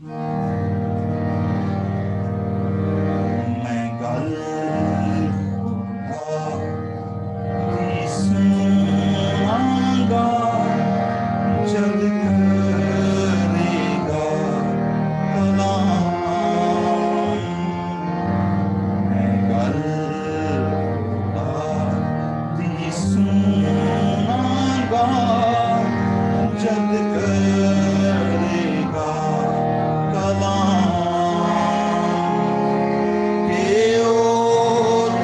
मैं गल खुदा दी सुनांगा जद करेगा कलाम। मैं गल खुदा दी सुनांगा जद करेगा कलाम। के ओ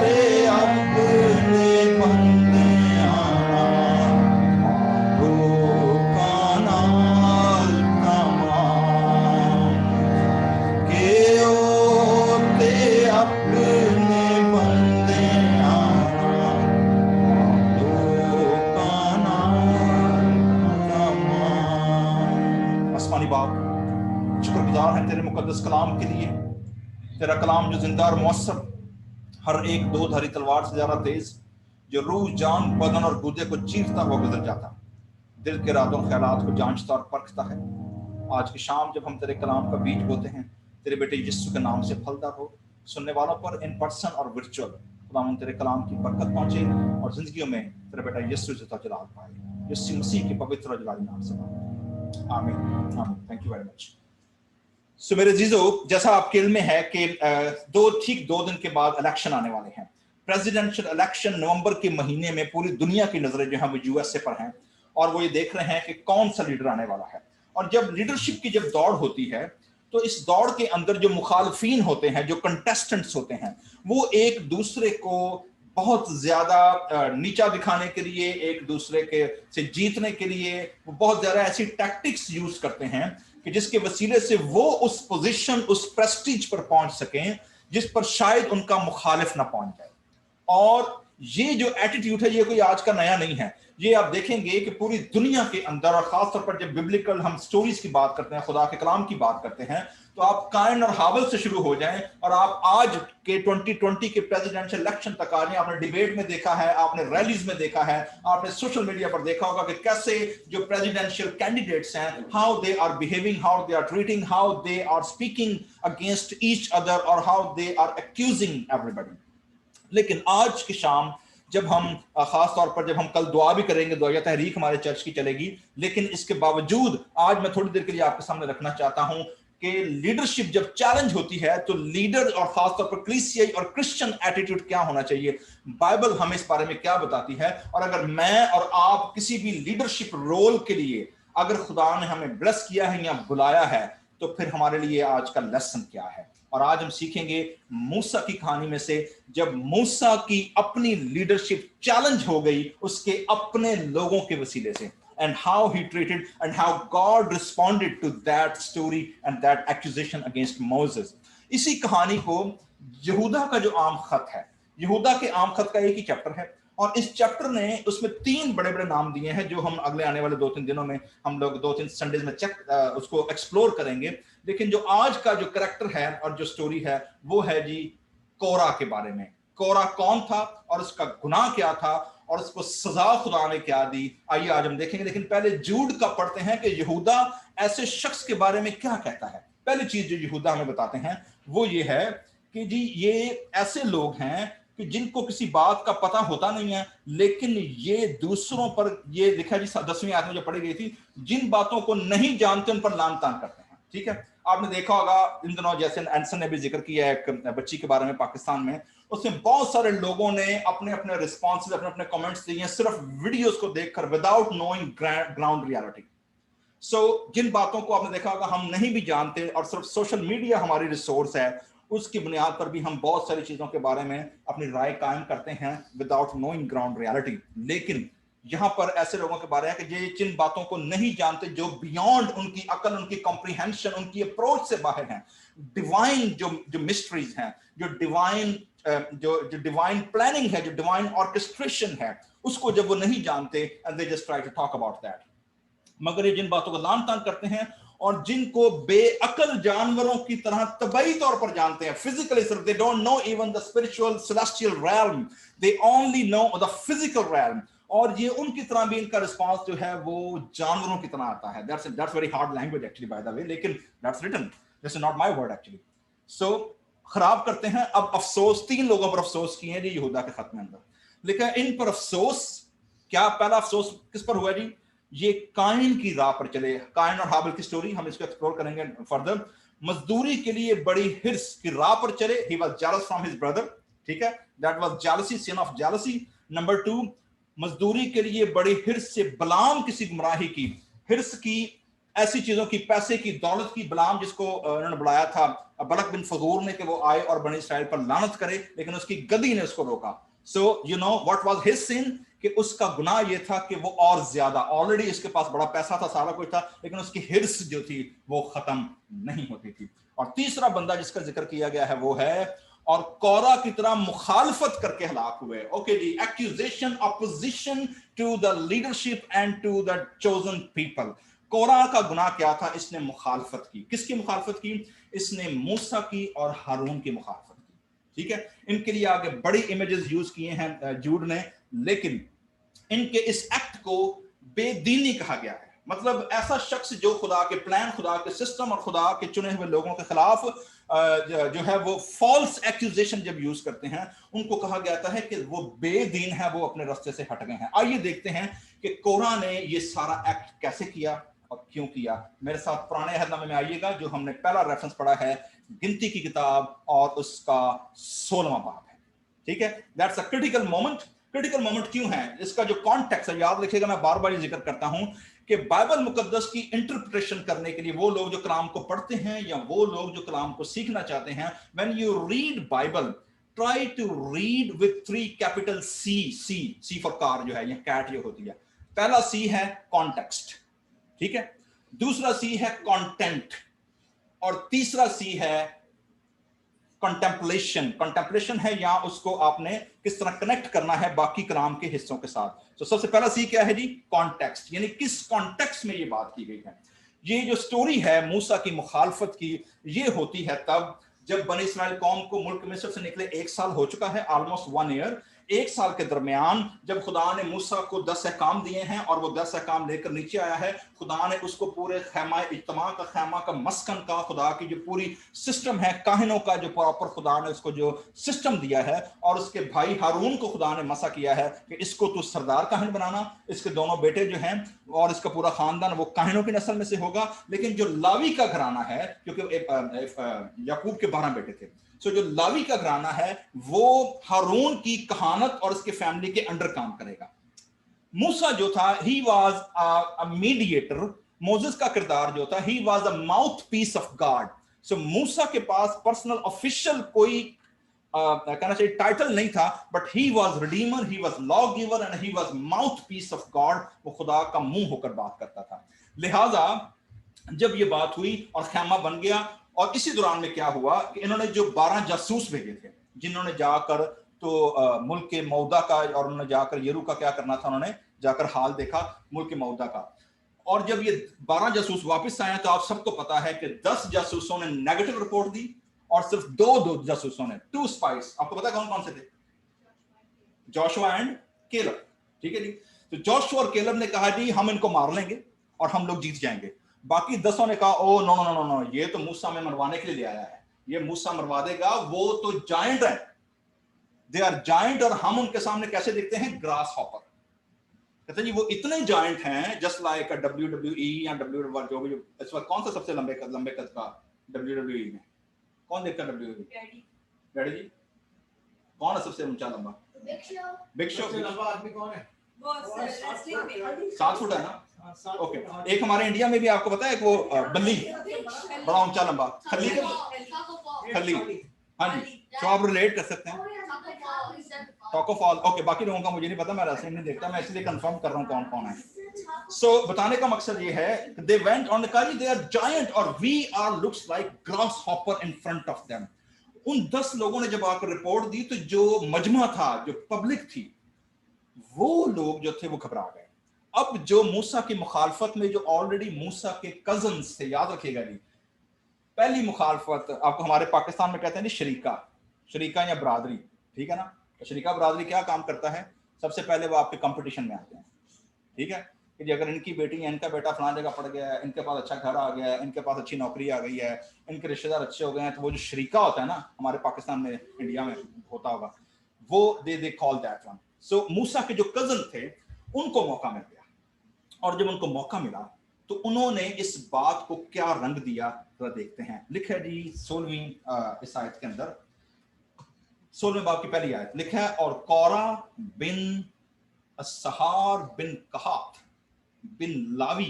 ते अपने बंदियां लोकां नाल तमाम। के ओ ते अपने बंदियां लोकां नाल तमाम। आसमानी बाप, शुक्रगुजार हैं तेरे मुकद्दस कलाम के लिए। तेरा कलाम जो जिंदा और मौसम, हर एक दो धारी तलवार से ज्यादा तेज, जो रूह जान बदन और गुर्दे को चीरता हुआ गुजर जाता, दिल के इरादों ख्यालात को जांचता और परखता है। आज की शाम जब हम तेरे कलाम का बीज बोते हैं, तेरे बेटे यीशु के नाम से फलदार हो, सुनने वालों पर इन पर्सन और वर्चुअल खुदावंद तेरे कलाम की बरकत पहुंचे और जिंदगियों में तेरे बेटा यीशु जिता जलाल पाए। यीशु मसीह के पवित्र और जलाली नाम से आमीन आमीन। Thank you very much. So मेरे जीजो, जैसा आपके इल्म में है कि ठीक 2 दिन के बाद इलेक्शन आने वाले हैं। प्रेसिडेंशियल इलेक्शन नवंबर के महीने में पूरी दुनिया की नजरें जो है वो यूएसए पर हैं और वो ये देख रहे हैं कि कौन सा लीडर आने वाला है। और जब लीडरशिप की जब दौड़ होती है तो इस दौड़ के अंदर जो मुखालफीन होते हैं, जो कंटेस्टेंट्स होते हैं, वो एक दूसरे को बहुत ज्यादा नीचा दिखाने के लिए, एक दूसरे के से जीतने के लिए वो बहुत ज्यादा ऐसी टैक्टिक्स यूज करते हैं कि जिसके वसीले से वो उस पोजीशन, उस प्रेस्टीज पर पहुंच सकें जिस पर शायद उनका मुखालिफ ना पहुंच जाए। और ये जो एटीट्यूड है ये कोई आज का नया नहीं है। ये आप देखेंगे कि पूरी दुनिया के अंदर, और खासतौर पर जब बिब्लिकल हम स्टोरीज की बात करते हैं, खुदा के कलाम की बात करते हैं, तो आप कायन और हावल से शुरू हो जाएं और आप आज के 2020 के प्रेसिडेंशियल इलेक्शन तक आ जाएं। आपने डिबेट में देखा है, आपने रैलीज में देखा है, आपने सोशल मीडिया पर देखा होगा कि कैसे जो प्रेसिडेंशियल कैंडिडेट्स हैं, how they are behaving, how they are treating, how they are speaking against each other और how they are accusing everybody. लेकिन आज की शाम जब हम खास तौर पर जब हम कल दुआ भी करेंगे, दुआ तहरीक हमारे चर्च की चलेगी, लेकिन इसके बावजूद आज मैं थोड़ी देर के लिए आपके सामने रखना चाहता हूं कि लीडरशिप जब चैलेंज होती है तो लीडर और खासतौर पर क्रिस्टियन और क्रिश्चियन एटीट्यूड क्या होना चाहिए, बाइबल हमें इस बारे में क्या बताती है। और अगर मैं और आप किसी भी लीडरशिप रोल के लिए अगर खुदा ने हमें ब्लेस किया है या बुलाया है, तो फिर हमारे लिए आज का लेसन क्या है। और आज हम सीखेंगे मूसा की कहानी में से, जब मूसा की अपनी लीडरशिप चैलेंज हो गई उसके अपने लोगों के वसीले से, and how he treated and how God responded to that story and that accusation against Moses। इसी कहानी को यहूदा का जो आम खत है, यहूदा के आम खत का एक ही चैप्टर है और इस चैप्टर ने उसमें 3 बड़े बड़े नाम दिए हैं जो हम अगले आने वाले 2-3 दिनों में हम लोग 2-3 संडेज में उसको एक्सप्लोर करेंगे। लेकिन जो आज का जो कैरेक्टर है और जो स्टोरी है वो है जी कोरा के बारे में। कोरा कौन था और उसका गुनाह क्या था और उसको सजा खुदा ने क्या दी, आइए आज हम देखेंगे। लेकिन पहले जूड का पढ़ते हैं कि यहूदा ऐसे शख्स के बारे में क्या कहता है। पहली चीज जो यहूदा हमें बताते हैं वो ये है कि जी ये ऐसे लोग हैं कि जिनको किसी बात का पता होता नहीं है, लेकिन ये दूसरों पर, ये लिखा जी 10वीं आयत में जो पढ़ी गई थी, जिन बातों को नहीं जानते उन पर लान तान करते हैं। ठीक है, आपने देखा होगा इन दिनों, जैसे एंसन ने भी जिक्र किया एक बच्ची के बारे में पाकिस्तान में, उसमें बहुत सारे लोगों ने अपने अपने रिस्पॉन्स, अपने अपने कमेंट्स दिए हैं सिर्फ वीडियोस को देखकर, विदाउट नोइंग ग्राउंड रियलिटी। सो जिन बातों को आपने देखा होगा हम नहीं भी जानते और सिर्फ सोशल मीडिया हमारी रिसोर्स है, उसकी बुनियाद पर भी हम बहुत सारी चीजों के बारे में अपनी राय कायम करते हैं विदाउट नोइंग ग्राउंड रियलिटी। लेकिन यहां पर ऐसे लोगों के बारे में कि जो जिन बातों को नहीं जानते, जो बियॉन्ड उनकी अकल, उनकी कॉम्प्रिहेंशन, उनकी अप्रोच से बाहर हैं, डिवाइन जो मिस्ट्रीज हैं, जो डिवाइन प्लानिंग है, जो डिवाइन ऑर्केस्ट्रेशन है, उसको जब वो नहीं जानते, and they just try to talk about that. मगर ये जिन बातों को लान तान करते हैं और जिनको बेअकल जानवरों की तरह तबई तौर पर जानते हैं, फिजिकली सिर्फ, they don't know even the spiritual celestial realm, they only know the physical realm। और ये उनकी तरह भी इनका रिस्पांस जो है वो जानवरों की तरह आता है। That's very hard language actually by the way, लेकिन that's written. This is not my word actually. So खराब करते हैं। अब अफसोस, 3 लोगों पर अफसोस किए हैं जी यहूदा के खत में अंदर, लेकिन इन पर अफसोस क्या, पहला अफसोस किस पर हुआ जी? ये काइन की राह पर चले। काइन और हाबिल की स्टोरी हम इसको एक्सप्लोर करेंगे फर्दर। मजदूरी के लिए बड़ी हिर्स की राह पर चले। He was jealous from his brother, ठीक है, that was jealousy, sin of jealousy. Number 2, मजदूरी के लिए बड़ी हिर्स से बलाम किसी गुमराही की, हिर्स की ऐसी चीजों की, पैसे की, दौलत की। बलाम जिसको उन्होंने बुलाया था बलक बिन फगूर ने कि वो आए और बनी इसराइल पर लानत करे, लेकिन उसकी गदी ने उसको रोका। So you know what was his sin, कि उसका गुनाह ये था कि वो और ज्यादा, ऑलरेडी इसके पास बड़ा पैसा था, सारा कुछ था, लेकिन उसकी हिर्स जो थी वो खत्म नहीं होती थी। और तीसरा बंदा जिसका जिक्र किया गया है वो है, और कोरा की तरह मुखालफत करके हलाक हुए। ओके जी, accusation, opposition to the leadership and to the chosen people. Korah का गुनाह क्या था? इसने मुखालफत की। किसकी मुखालफत की? इसने मूसा की और हारून की मुखालफत की, ठीक है। इनके लिए आगे बड़ी इमेजेस यूज किए हैं जूड ने, लेकिन इनके इस एक्ट को बेदीनी कहा गया है। मतलब ऐसा शख्स जो खुदा के प्लान, खुदा के सिस्टम और खुदा के चुने हुए लोगों के खिलाफ जो है वो फॉल्स एक्यूजेशन जब यूज करते हैं, उनको कहा जाता है कि वो बेदीन है, वो अपने रास्ते से हट गए हैं। आइए देखते हैं कि कोरा ने ये सारा एक्ट कैसे किया और क्यों किया। मेरे साथ पुराने अहदनामे में आइएगा, जो हमने पहला रेफरेंस पढ़ा है गिनती की किताब और उसका 16वां बाब है, ठीक है। That's a critical moment. Critical moment क्यों है? इसका जो कॉन्टेक्स्ट है, याद रखिएगा, मैं बार बार ये जिक्र करता हूं कि बाइबल मुकद्दस की इंटरप्रिटेशन करने के लिए वो लोग जो कलाम को पढ़ते हैं या वो लोग जो कलाम को सीखना चाहते हैं, when you read Bible, try to read with 3 capital C for car जो है, या कैट जो होती है। पहला सी है कॉन्टेक्स्ट, ठीक है, दूसरा सी है कंटेंट, और तीसरा सी है कंटेम्पलेशन। कंटेम्पलेशन है या उसको आपने किस तरह कनेक्ट करना है बाकी कलाम के हिस्सों के साथ। तो सबसे पहला सी क्या है जी? कॉन्टेक्स्ट, यानी किस कॉन्टेक्स्ट में ये बात की गई है। ये जो स्टोरी है मूसा की मुखालफत की, ये होती है तब जब बनी इस्राएल कौम को मुल्क मिस्र से निकले 1 साल हो चुका है, ऑलमोस्ट 1 ईयर। 1 साल के दरमियान जब खुदा ने मूसा को 10 अहकाम दिए हैं और वो 10 अहकाम लेकर नीचे आया है, खुदा ने उसको पूरे खैमा इज्तिमा का, खैमा का, मस्कन का, खुदा की जो पूरी सिस्टम है, काहिनों का जो प्रॉपर खुदा ने उसको जो सिस्टम दिया है, और उसके भाई हारून को खुदा ने मसा किया है कि इसको तू सरदार काहिन बनाना, इसके दोनों बेटे जो हैं और इसका पूरा खानदान वो काहिनों की नस्ल में से होगा। लेकिन जो लावी का घराना है, क्योंकि याकूब के 12 बेटे थे, सो जो लावी का घराना है वो हारून की कहानत और उसके फैमिली के अंडर काम करेगा। मूसा जो था, he was a mediator. Moses का किरदार जो था, he was a mouth piece of God. So मूसा के पास पर्सनल ऑफिशियल कोई कहना चाहिए टाइटल नहीं था, but he was redeemer, he was lawgiver and he was mouth piece of God. वो खुदा का मुंह होकर बात करता था। लिहाजा जब ये बात हुई और खैमा बन गया, और इसी दौरान में क्या हुआ कि इन्होंने जो 12 जासूस भेजे थे, जिन्होंने जाकर तो मुल्क के मौदा का, और उन्होंने जाकर यरू का क्या करना था, उन्होंने जाकर हाल देखा मुल्क के मौदा का। और जब ये 12 जासूस वापस आए तो आप सबको पता है कि 10 जासूसों ने नेगेटिव रिपोर्ट दी और सिर्फ दो जासूसों ने, 2 स्पाइस, आपको पता है कौन कौन से थे? जोशुआ एंड केलब, ठीक है जी। तो जोशुआ और केलब ने कहा जी हम इनको मार लेंगे और हम लोग जीत जाएंगे। बाकी 10 ने कहा oh no no no no, ये तो मूसा में मरवाने के लिए ले आया है, ये मूसा मरवा देगा, वो तो जायंट है, दे आर जायंट, और हम उनके सामने कैसे दिखते हैं? Grass hopper. कहते जी वो इतने जायंट हैं, जस्ट लाइक WWE या WWE जो भी, इस वक्त कौन सा सबसे लंबे कद का WWE में? कौन देखता है WWE? डैडी जी, कौन है सबसे ऊंचा लंबा? Big show. सबसे लंबा आदमी कौन है? 7 फुट है ना? ओके। एक हमारे इंडिया में भी आपको पता है वो बल्ली, बड़ा ऊंचा लंबा, खल्ली। हाँ जी, तो आप रिलेट कर सकते हैं। टॉकोफॉल, ओके। बाकी लोगों का मुझे नहीं पता, मैं रेसलिंग नहीं देखता, मैं इसलिए कंफर्म कर रहा हूँ कौन कौन है। सो बताने का मकसद ये है, दे वेंट ऑन द कारी, दे आर जायंट और we are looks like grasshopper in front of them. उन 10 लोगों ने जब आकर रिपोर्ट दी तो जो मजमा था, जो पब्लिक थी, वो लोग जो थे वो घबरा गए। अब जो मूसा की मुखालफत में जो ऑलरेडी मूसा के कजन्स थे, याद रखिएगा जी, पहली मुखालफत आपको हमारे पाकिस्तान में कहते हैं शरीका या बरादरी, ठीक है ना। तो शरीका बरादरी क्या काम करता है? सबसे पहले वो आपके कंपटीशन में आते हैं, ठीक है। कि अगर इनकी बेटी है, इनका बेटा फलां जगह पड़ गया है, इनके पास अच्छा घर आ गया है, इनके पास अच्छी नौकरी आ गई है, इनके रिश्तेदार अच्छे हो गए हैं, तो वो जो शरीका होता है ना, हमारे पाकिस्तान में, इंडिया में होता होगा, वो दे कॉल दैट वन। सो मूसा के जो कजन थे उनको मौका मिल गया, और जब उनको मौका मिला तो उन्होंने इस बात को क्या रंग दिया, जरा देखते हैं। लिखा है जी 16वीं इस आयत के अंदर, 16वें बाब की पहली आयत लिखा है, और कौरा बिन असहार बिन कहात बिन लावी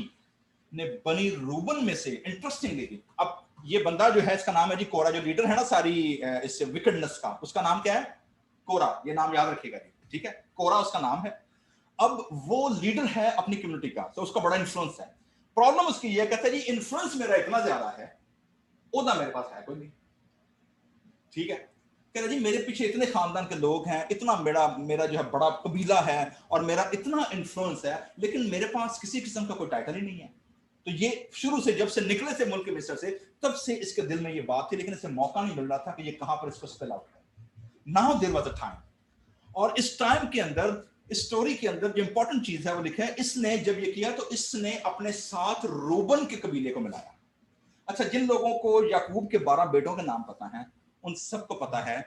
ने बनी रूबन में से, इंटरेस्टिंगली, अब ये बंदा जो है इसका नाम है जी कोरा, जो लीडर है ना सारी इस विकेडनेस का, उसका नाम क्या है? कोरा, ये नाम याद रखिएगा जी, ठीक है, कोरा उसका नाम है। अब वो लीडर है अपनी कम्युनिटी का, तो उसका बड़ा इन्फ्लुएंस है। प्रॉब्लम उसकी ये कहता है जी इन्फ्लुएंस मेरा इतना ज्यादा है, ओदा मेरे पास है कोई नहीं, ठीक है। कहता जी मेरे पीछे इतने खानदान के लोग हैं, इतना मेरा जो है बड़ा कबीला है, और मेरा इतना इन्फ्लुएंस है, लेकिन मेरे पास किसी किस्म का कोई टाइटल ही नहीं है। तो ये शुरू से, जब से निकले थे मुल्क मिस्र से, तब से इसके दिल में ये बात थी, लेकिन इसे मौका नहीं मिल रहा था कि ये कहां पर इसको स्पेल आउट करे। Now there was a time, और इस टाइम के अंदर, इस स्टोरी के अंदर जो इंपॉर्टेंट चीज है वो लिखा है, इसने जब ये किया तो इसने अपने साथ रूबन के कबीले को मिलाया। अच्छा, जिन लोगों को याकूब के 12 बेटों के नाम पता हैं, उन सबको पता है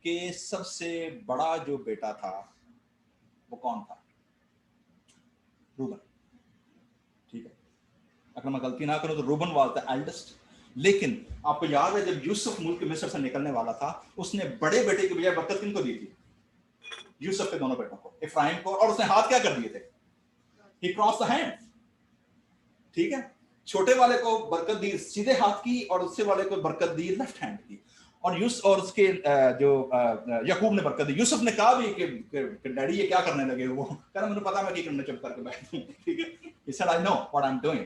कि सबसे बड़ा जो बेटा था वो कौन था? रूबन, ठीक है। अगर मैं गलती ना करूं तो रूबन वाज द एल्डेस्ट। लेकिन आपको याद है जब यूसुफ मुल्क मिस्र से निकलने वाला था, उसने बड़े बेटे की बजाय बरकत किनको दी थी? यूसुफ के दोनों बेटों को, इफ्राइम को, और उसने हाथ क्या कर दिए थे? ही क्रॉस द हैंड, ठीक है। छोटे वाले को बरकत दी सीधे हाथ की, और उससे वाले को बरकत दी लेफ्ट हैंड की। और उसके जो याकूब ने बरकत दी। यूसुफ ने कहा भी कि डैडी ये क्या करने लगे? वो कह रहा मुझे पता मैं क्या करना, चुप करके बैठ, ठीक है। He said I know what I'm doing,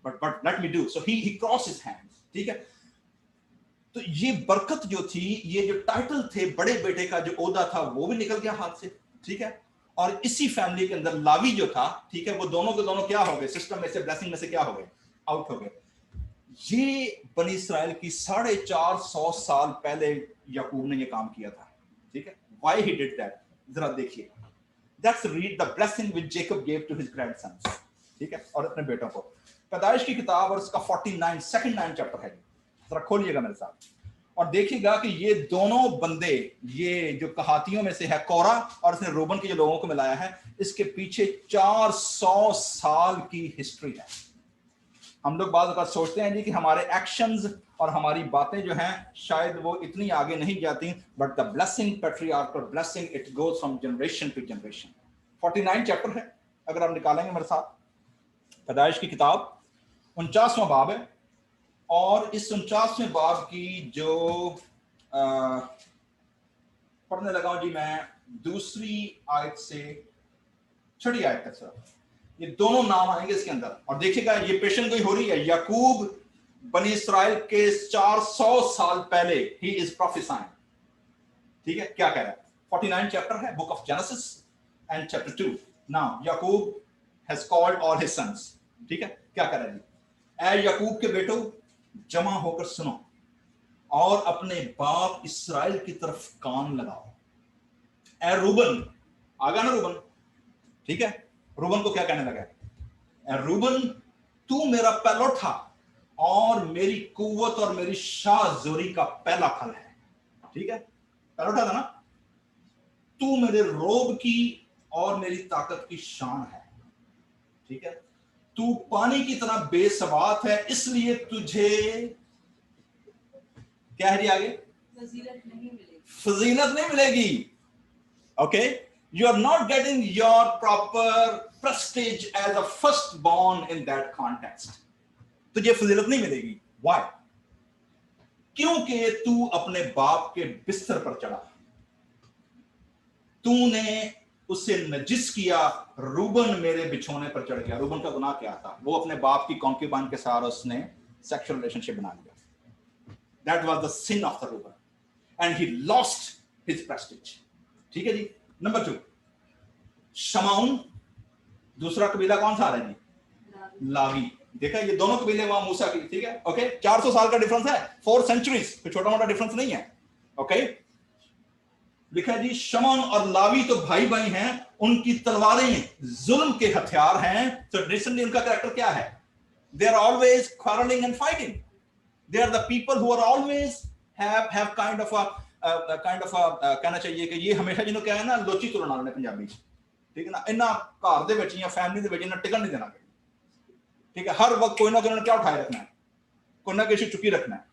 but let me do. So he crossed his hands, ठीक है। तो ये बरकत जो थी, ये जो टाइटल थे, बड़े बेटे का जो ओहदा था, वो भी निकल गया हाथ से, ठीक है। और इसी फैमिली के अंदर लावी जो था, ठीक है, वो दोनों के दोनों क्या हो गए? सिस्टम में से, ब्लेसिंग में से क्या हो गए? आउट हो गए। ये बनी इस्राएल की 450 साल पहले याकूब ने ये काम किया था, ठीक है। Why he did that? जरा देखिए, Let's read the blessing which Jacob gave to his grandsons, ठीक है, और अपने बेटों को। पैदाइश की किताब और उसका 49 सेकंड 9 चैप्टर है, जरा खोलिएगा मेरे साथ और देखिएगा कि ये दोनों बंदे, ये जो कहातियों में से है कोरा, और इसने रूबन के जो लोगों को मिलाया है, इसके पीछे 400 साल की हिस्ट्री है। हम लोग बाद बात सोचते हैं जी कि हमारे एक्शंस और हमारी बातें जो हैं शायद वो इतनी आगे नहीं जाती, but the blessing, patriarchal blessing, it goes from generation to generation. 49 chapter है, अगर आप निकालेंगे मेरे साथ। पैदाइश की किताब 49वां बाब है, और इस 49वें बाब की जो पढ़ने लगा हूं जी मैं, दूसरी आयत से छठी आयत तक सर, ये दोनों नाम आएंगे इसके अंदर। और देखिएगा ये पेशन गोई हो रही है। याकूब बनी इस्राएल के 400 साल पहले ही इज प्रोफेसाइंग, ठीक है। क्या कह रहा है? 49 चैप्टर है, book of Genesis and chapter 2। Now Yakub has called all his sons, ठीक है। क्या कह रहा है जी? ए याकूब के बेटो, जमा होकर सुनो और अपने बाप इस्राएल की तरफ कान लगाओ। ए रूबन, आगा ना रूबन, ठीक है। रूबन को क्या कहने लगा? रूबन, तू मेरा पहलौठा और मेरी कुव्वत और मेरी शाहजोरी का पहला फल है, ठीक है। पहलौठा था ना, तू मेरे रोब की और मेरी ताकत की शान है, ठीक है। तू पानी की तरह बेसबात है, इसलिए तुझे क्या है जी आगे? फजीलत नहीं मिलेगी, okay. You are not getting your proper prestige as a firstborn in that context. तुझे फजीलत नहीं मिलेगी। Why? क्योंकि तू अपने बाप के बिस्तर पर चढ़ा, तूने उसे नजिस किया। रूबन मेरे बिछोने पर चढ़ गया। रूबन का गुनाह क्या था? वो अपने बाप की कॉन्क्यूबाइन के साथ उसने सेक्सुअल रिलेशनशिप बना लिया। That was the sin of the Reuben, and he lost his prestige, ठीक है जी। नंबर 2, शमाउन, दूसरा कबीला कौन सा आ रहा है जी? लावी। देखा, ये दोनों कबीले वहां मूसा की, ठीक है, ओके। 400 साल का डिफरेंस है, 4 सेंचुरीज, कोई छोटा मोटा डिफरेंस नहीं है, ओके। लिखा है जी शमन और लावी तो भाई भाई हैं, उनकी तलवारें जुल्म के हथियार हैं। तो ट्रेडिशनली उनका कैरेक्टर क्या है? They are always quarreling and fighting. They are the people who are always have kind of a कहना चाहिए कि ये हमेशा जिन्हों क्या है ना लोची तुलना ने पंजाबी, ठीक है ना, इन्ना घर दे विच या फैमिली दे विच इन्ना टिकन नहीं देना, ठीक है, हर वक्त कोई ना कोई क्या उठाए रखना है, कोई ना किसी चुकी रखना है।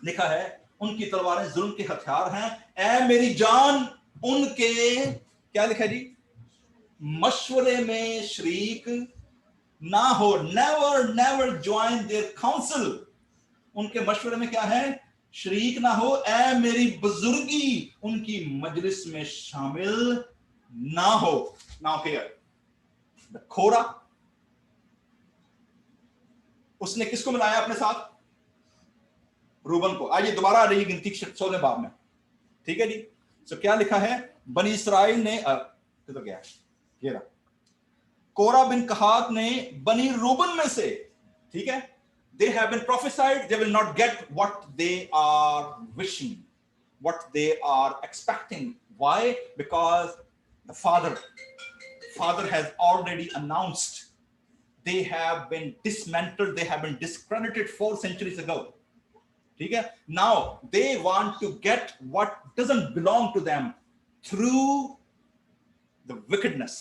लिखा है उनकी तलवारें जुल्म के हथियार हैं, ऐ मेरी जान उनके क्या लिखा है जी, मशवरे में शरीक ना हो, never never join their council, उनके मशवरे में क्या है, शरीक ना हो, ऐ मेरी बुजुर्गी उनकी मजलिस में शामिल ना हो। नाउ हियर द खोरा, उसने किसको मिलाया अपने साथ? रूबन को। आइए दोबारा आ रही गिनती 16वें बाब में, ठीक है जी। तो क्या लिखा है, बनी इसराइल ने तो क्या ये रहा, कोरा बिन कहात ने बनी रूबन में से, ठीक है, they have been prophesied they will not get what they are wishing, what they are expecting. Why? Because the father has already announced they have been dismantled, they have been discredited 4 centuries ago, ठीक है। Now they want to get what doesn't belong to them through the wickedness,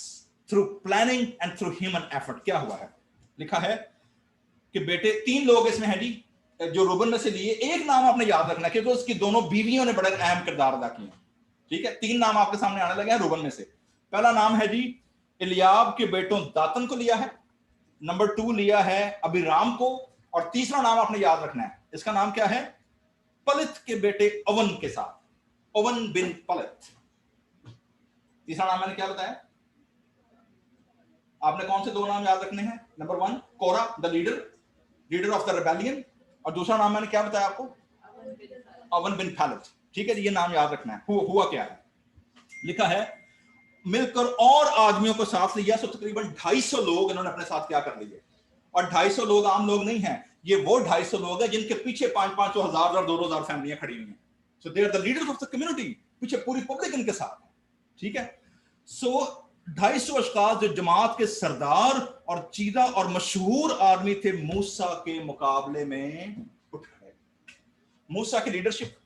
through planning and through human effort। क्या हुआ है, लिखा है कि बेटे 3 लोग इसमें हैं जी जो रूबन में से लिए। एक नाम आपने याद रखना क्योंकि उसकी दोनों बीवियों ने बड़ा अहम किरदार अदा किया, ठीक है। 3 नाम आपके सामने आने लगे हैं रूबन में से। पहला नाम है जी इलियाब के बेटों दातन को लिया है, नंबर 2 लिया है अबीराम को, और तीसरा नाम आपने याद रखना है, इसका नाम क्या है, पलित के बेटे अवन के साथ, अवन बिन पलित। तीसरा नाम मैंने क्या बताया, आपने कौन से 2 नाम याद रखने हैं? Number 1 Korah the leader of the rebellion, और दूसरा नाम मैंने क्या बताया आपको, अवन बिन पलित, ठीक है। ये नाम याद रखना है। हुआ क्या है, लिखा है मिलकर और आदमियों को साथ लिया, तो तकरीबन 250 लोग इन्होंने अपने साथ क्या कर लिए। और 250 लोग आम लोग नहीं हैं, ये वो 250 लोग हैं जिनके पीछे 500 हजार और 2,000 फैमिलियां खड़ी हुई हैं। So they are the leaders of the community, पीछे पूरी पब्लिक इनके साथ है, ठीक है। सो 250 अशखास जो जमात के सरदार और चीदा और मशहूर आदमी थे, मूसा के मुकाबले में उठ गए। मूसा की लीडरशिप,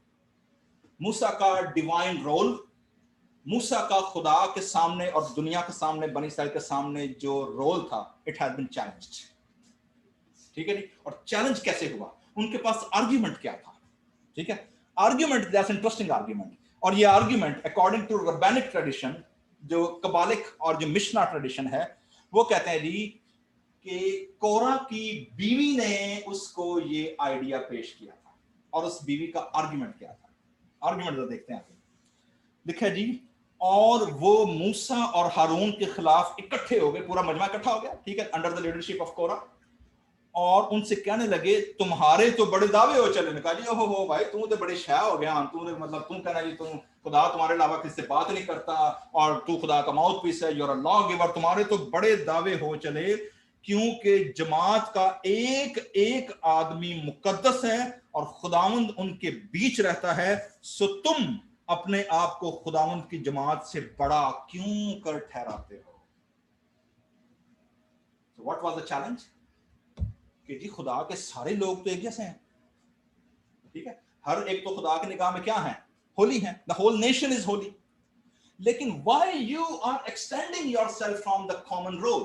मूसा का डिवाइन रोल, मूसा का खुदा के सामने और दुनिया के सामने, बनी इसराइल के सामने जो रोल था, इट हैज बीन चैलेंज्ड, ठीक है जी। और चैलेंज कैसे हुआ, उनके पास आर्ग्यूमेंट क्या था, ठीक है। Argument, that's interesting argument. और ये आर्ग्यूमेंट अकॉर्डिंग टू रब्बानिक ट्रेडिशन, जो कबालिक और जो मिशना ट्रेडिशन है, वो कहते हैं जी कि कोरा की बीवी ने उसको ये आइडिया पेश किया था, और उस बीवी का आर्ग्यूमेंट क्या था। आर्ग्यूमेंट तो देखते हैं, लिखा है जी, और वो मूसा और हारून के खिलाफ इकट्ठे हो गए, पूरा मजमा इकट्ठा हो गया, ठीक है, अंडर द लीडरशिप ऑफ कोरा, और उनसे कहने लगे तुम्हारे तो बड़े दावे हो चले। कहा जी ओहो हो भाई, तू तो बड़े शाह हो गया, तूने मतलब तुम कहना जी तुम खुदा तुम्हारे अलावा किससे बात नहीं करता, और तू खुदा का माउथ पीस है, यूर अ लॉ गिवर, तुम्हारे तो बड़े दावे हो चले, क्योंकि जमात का एक एक आदमी मुकद्दस है और खुदावंद उनके बीच रहता है, सो तुम अपने आप को खुदावंद की जमात से बड़ा क्यों कर ठहराते हो। So what was the challenge? कि जी खुदा के सारे लोग तो एक जैसे हैं, ठीक है, हर एक तो खुदा की निगाह में क्या है, होली है, the whole nation is holy, लेकिन why you are extending yourself from the common role,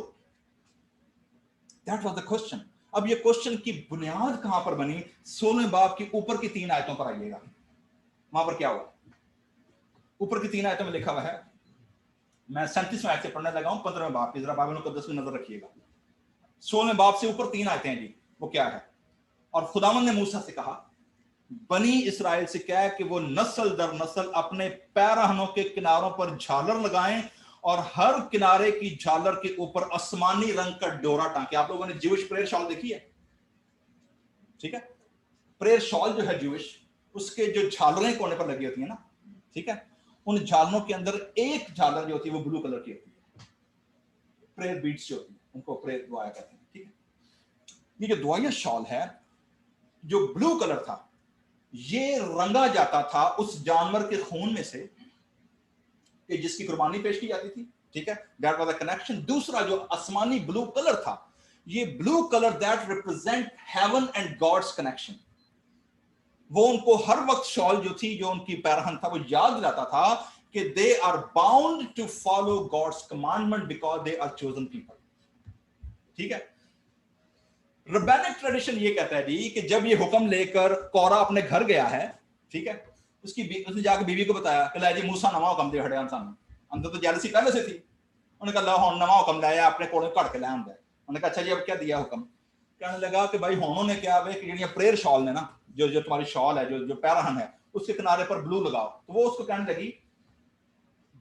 that was the question. अब ये क्वेश्चन की बुनियाद कहां पर बनी, 16वें बाब की ऊपर की 3 आयतों पर आइएगा। वहां पर क्या हुआ, ऊपर की 3 आयतों में लिखा हुआ है, मैं 37वें आयत से पढ़ने लगा हूं 15वें बाब की, जरा बाइबल मुकद्दस में नजर रखिएगा। 16वें बाब से ऊपर 3 आयतें हैं जी, वो क्या है, और खुदावंद ने मूसा से कहा, बनी इसराइल से कह कि वो नस्ल दर नस्ल अपने पैराहनों के किनारों पर झालर लगाएं, और हर किनारे की झालर के ऊपर आसमानी रंग का डोरा टांके। आप लोगों ने ज्यूइश प्रेयर शॉल देखी है, ठीक है, प्रेयर शॉल जो है ज्यूइश, उसके जो झालरें कोने पर लगी होती है ना, ठीक है, उन झालरों के अंदर एक झालर जो होती है वो ब्लू कलर की होती है, प्रेयर बीट्स जो होती है उनको प्रेयर दुआया कहते हैं, ठीक है। ये जो दुआया शॉल है जो ब्लू कलर था, ये रंगा जाता था उस जानवर के खून में से कि जिसकी कुर्बानी पेश की जाती थी, ठीक है, दैट वाज द कनेक्शन। दूसरा जो आसमानी ब्लू कलर था, ये blue colour that represent heaven and God's connection. वो उनको हर वक्त शॉल जो थी, जो उनकी पैरहन था, वो याद दिलाता था कि they are bound to follow God's commandment because they are chosen people, ठीक है। रब्बानिक ट्रेडिशन ये कहता है जी कि जब ये हुक्म लेकर कोरा अपने घर गया है, ठीक है, उसने जाकर बीवी को बताया कि लै जी मूसा नवा हुक्म दे हड़े सानू, अंदर तो जेलसी पहले से थी। उन्होंने कहा हुण नवा हुक्म लाया अपने कोले घड़ के लै आंदा। उन्होंने कहा अच्छा जी अब क्या दिया हुक्म? कहने लगा कि भाई हुण उन्होंने क्या वे कि ਜਿਹੜੀਆਂ प्रेयर शॉल ने ना, जो जो तुम्हारी शॉल है, जो जो पैरहन है, उसके किनारे पर ब्लू लगाओ। तो वो उसको कहने लगी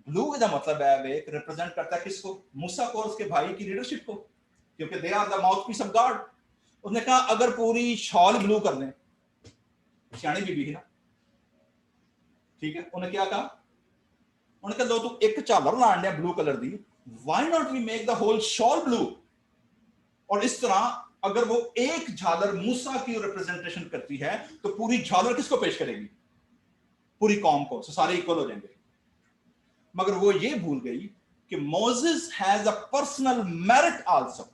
ब्लू का मतलब है वे रिप्रेजेंट करता है किसको? मूसा को और उसके भाई की लीडरशिप को, क्योंकि they are the mouthpiece of God. उसने कहा अगर पूरी शॉल ब्लू कर दें, सियाणी बीबी है ना, ठीक है, उन्हें क्या कहा? उन्हें कहा लो तू एक झालर लाण दिया ब्लू कलर दी, why not we make the whole shawl blue. और इस तरह अगर वो एक झालर मूसा की रिप्रेजेंटेशन करती है तो पूरी झालर किसको पेश करेगी? पूरी कौम को, सारे इक्वल हो जाएंगे। मगर वो ये भूल गई कि Moses has a personal merit also.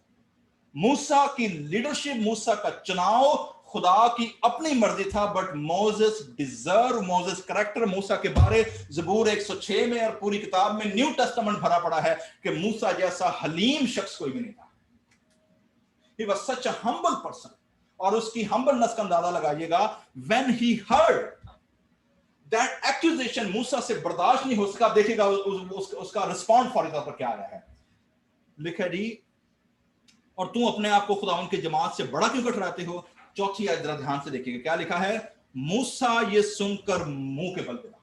मूसा की लीडरशिप, मूसा का चुनाव खुदा की अपनी मर्जी था, but Moses deserve, Moses character मूसा के बारे ज़बूर 106 में और पूरी किताब में न्यू टेस्टामेंट भरा पड़ा है कि मूसा जैसा हलीम शख्स कोई भी नहीं था। He was such a humble person। और उसकी हम्बलनेस का अंदाजा लगाइएगा, when he heard that accusation मूसा से बर्दाश्त नहीं हो सका। देखिएगा उसका रिस्पॉन्ड फौरी तौर पर क्या आया है, लिखा जी और तू अपने आप को खुदावन की जमात से बड़ा क्यों कटराते हो। चौथी आयत जरा ध्यान से देखिएगा क्या लिखा है, मूसा ये सुनकर मुंह के बल गिरा।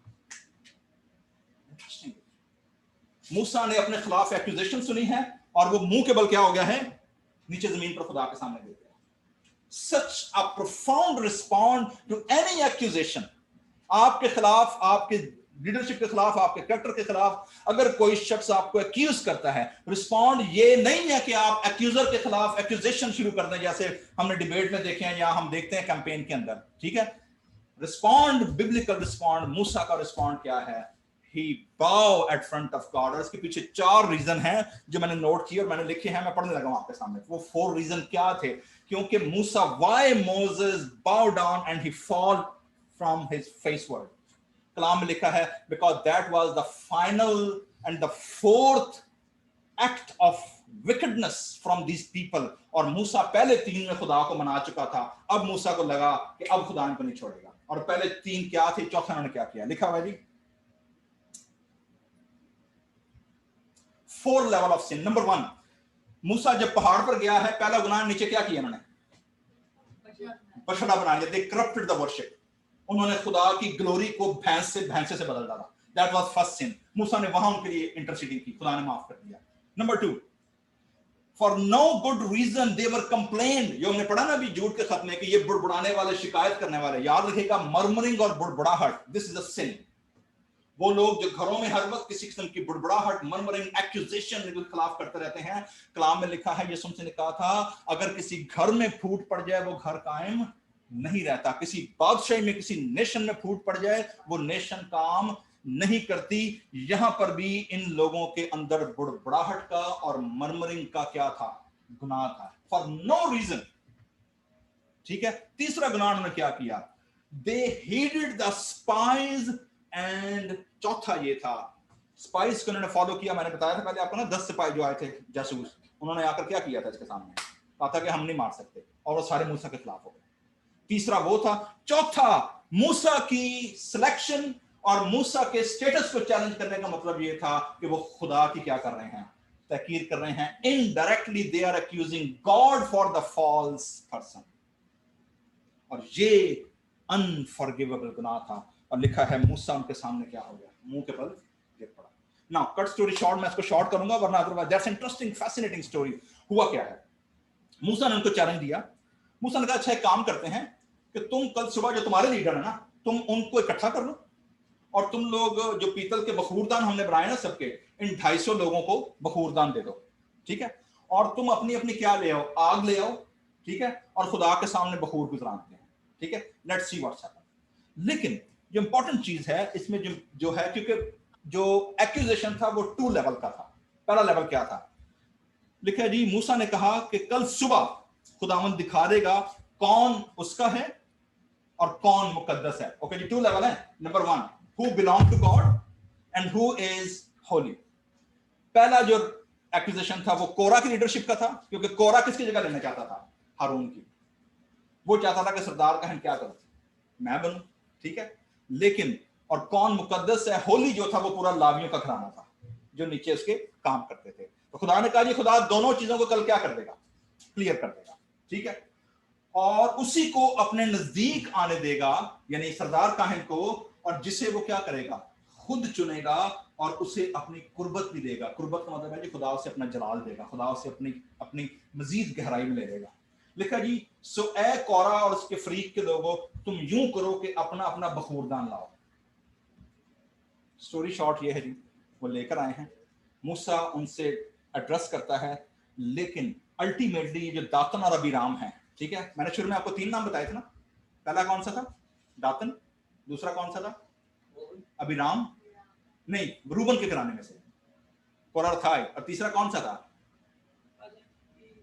मूसा ने अपने खिलाफ एक्यूजेशन सुनी है और वो मुंह के बल क्या हो गया है, नीचे जमीन पर खुदा के सामने गिर गया। Such a profound response to any accusation। आपके खिलाफ, आपके लीडरशिप के खिलाफ, आपके कैरेक्टर के खिलाफ अगर कोई शख्स आपको एक्यूज करता है, रिस्पॉन्ड ये नहीं है कि आप एक्यूजर के खिलाफ एक्यूजेशन शुरू कर दें, जैसे हमने डिबेट में देखे हैं या हम देखते हैं कैंपेन के अंदर, ठीक है। रिस्पॉन्ड, बिब्लिकल रिस्पॉन्ड, मूसा का रिस्पॉन्ड क्या है, he bow at front of God। और इसके पीछे 4 रीजन हैं जो मैंने नोट किए और मैंने लिखे हैं, मैं पढ़ने लगा हूं आपके सामने। वो 4 रीजन क्या थे? क्योंकि मूसा, why Moses bow down and he fall from his face word। कलाम में लिखा है because that was the final and the 4th act of wickedness from these people। और मूसा पहले 3 में खुदा को मना चुका था, अब मूसा को लगा कि अब खुदा इनको नहीं छोड़ेगा। और पहले 3 क्या थे, चौथा उन्होंने क्या किया, लिखा हुआ जी 4 लेवल ऑफ सिन। नंबर 1, मूसा जब पहाड़ पर गया है, पहला गुनाह नीचे क्या किया उन्होंने, बछड़ा बना लिया। दे करप्टेड द वर्शिप। उन्होंने खुदा की ग्लोरी को भैंसे से बदल डाला। दैट वाज फर्स्ट सिन। मूसा ने वहां उनके लिए इंटरसीडिंग की, खुदा ने माफ कर दिया। Number 2, for no good reason they were complained. ये हमने पढ़ा ना अभी झूठ के खत में कि ये बुड़बुड़ाने वाले, शिकायत करने वाले, याद रखिएगा मर्मरिंग और बुड़बुड़ाहट, दिस इज अ सिन। वो लोग जो घरों में हर वक्त किसी किस्म की बुड़बुड़ाहट, मर्मरिंग, एक्यूजेशन के खिलाफ करते रहते हैं। कलाम में लिखा है, यीशु ने कहा था अगर किसी घर में फूट पड़ जाए वो घर कायम नहीं रहता। किसी बादशाही में, किसी नेशन में फूट पड़ जाए वो नेशन काम नहीं करती। यहां पर भी इन लोगों के अंदर बुड़बुड़ाहट का और मर्मरिंग का क्या था, गुनाह था, फॉर नो रीजन, ठीक है। तीसरा गुनाह उन्होंने क्या किया, they hated the spies and चौथा ये था, स्पाइस को उन्होंने फॉलो किया। मैंने बताया था पहले आपको ना 10 सिपाही जो आए थे जासूस, उन्होंने आकर क्या किया था इसके सामने, कहा था कि हम नहीं मार सकते, और वो सारे मूसा के खिलाफ हो गए। तीसरा वो था। चौथा, मूसा की सिलेक्शन और मूसा के स्टेटस को चैलेंज करने का मतलब ये था कि वो खुदा की क्या कर रहे हैं, तहकीर कर रहे हैं। Indirectly they are accusing God for the false person. और ये अनफॉरगिवेबल गुनाह था। और लिखा है मूसा उनके सामने क्या हो गया, मुंह के बल गिर पड़ा। नाउ कट स्टोरी शॉर्ट, मैं इसको शॉर्ट करूंगा वरना otherwise that's interesting fascinating story. हुआ क्या है, मूसा ने उनको चैलेंज दिया। मूसा ने कहा अच्छा एक काम करते हैं कि तुम कल सुबह जो तुम्हारे लीडर है ना, तुम उनको इकट्ठा कर लो और तुम लोग जो पीतल के बखूरदान हमने बनाए ना सबके, इन 250 लोगों को बखूरदान दे दो, ठीक है। और तुम अपनी अपनी क्या ले आओ, आग ले आओ, ठीक है, और खुदा के सामने बखूर गुजराते हैं, ठीक है। Let's see what's happen. लेकिन जो इंपॉर्टेंट चीज है इसमें जो है, क्योंकि जो एक्यूजेशन था वो 2 लेवल का था। पहला लेवल क्या था? लिखा जी, मूसा ने कहा कि कल सुबह खुदावंद दिखा देगा कौन उसका है और कौन मुकद्दस है। ओके जी, 2 लेवल है। Number 1, who belong to God and who is holy. पहला जो एक्यूजेशन था वो कोरा की लीडरशिप का था, क्योंकि कोरा किसकी जगह लेना चाहता था? हारून की। वो चाहता था कि सरदार कहन क्या करूं, मैं बनूं, ठीक है। लेकिन और कौन मुकद्दस है, होली जो था वो पूरा लावियों का घराना था जो नीचे उसके काम करते थे। तो खुदा ने कहा जी खुदा दोनों चीजों को कल क्या कर देगा? क्लियर कर देगा, ठीक है। और उसी को अपने नजदीक आने देगा, यानी सरदार काहिन को, और जिसे वो क्या करेगा? खुद चुनेगा और उसे अपनी कुर्बत भी देगा। कुर्बत का मतलब है कि खुदा उसे अपना जलाल देगा, खुदा उसे अपनी अपनी मजीद गहराई में ले लेगा। लिखा जी, सो ए कोरा और उसके फरीक के लोगों, तुम यूं करो कि अपना अपना बखूरदान लाओ। स्टोरी शॉर्ट ये है जी, वो लेकर आए हैं, मूसा उनसे एड्रेस करता है, लेकिन अल्टीमेटली ये जो दातन और अबीराम है, ठीक है। मैंने शुरू में आपको 3 नाम बताए थे ना। पहला कौन सा था? दातन। दूसरा कौन सा था? अबीराम नहीं, रूबन के घराने में से कोरथाई। और तीसरा कौन सा था?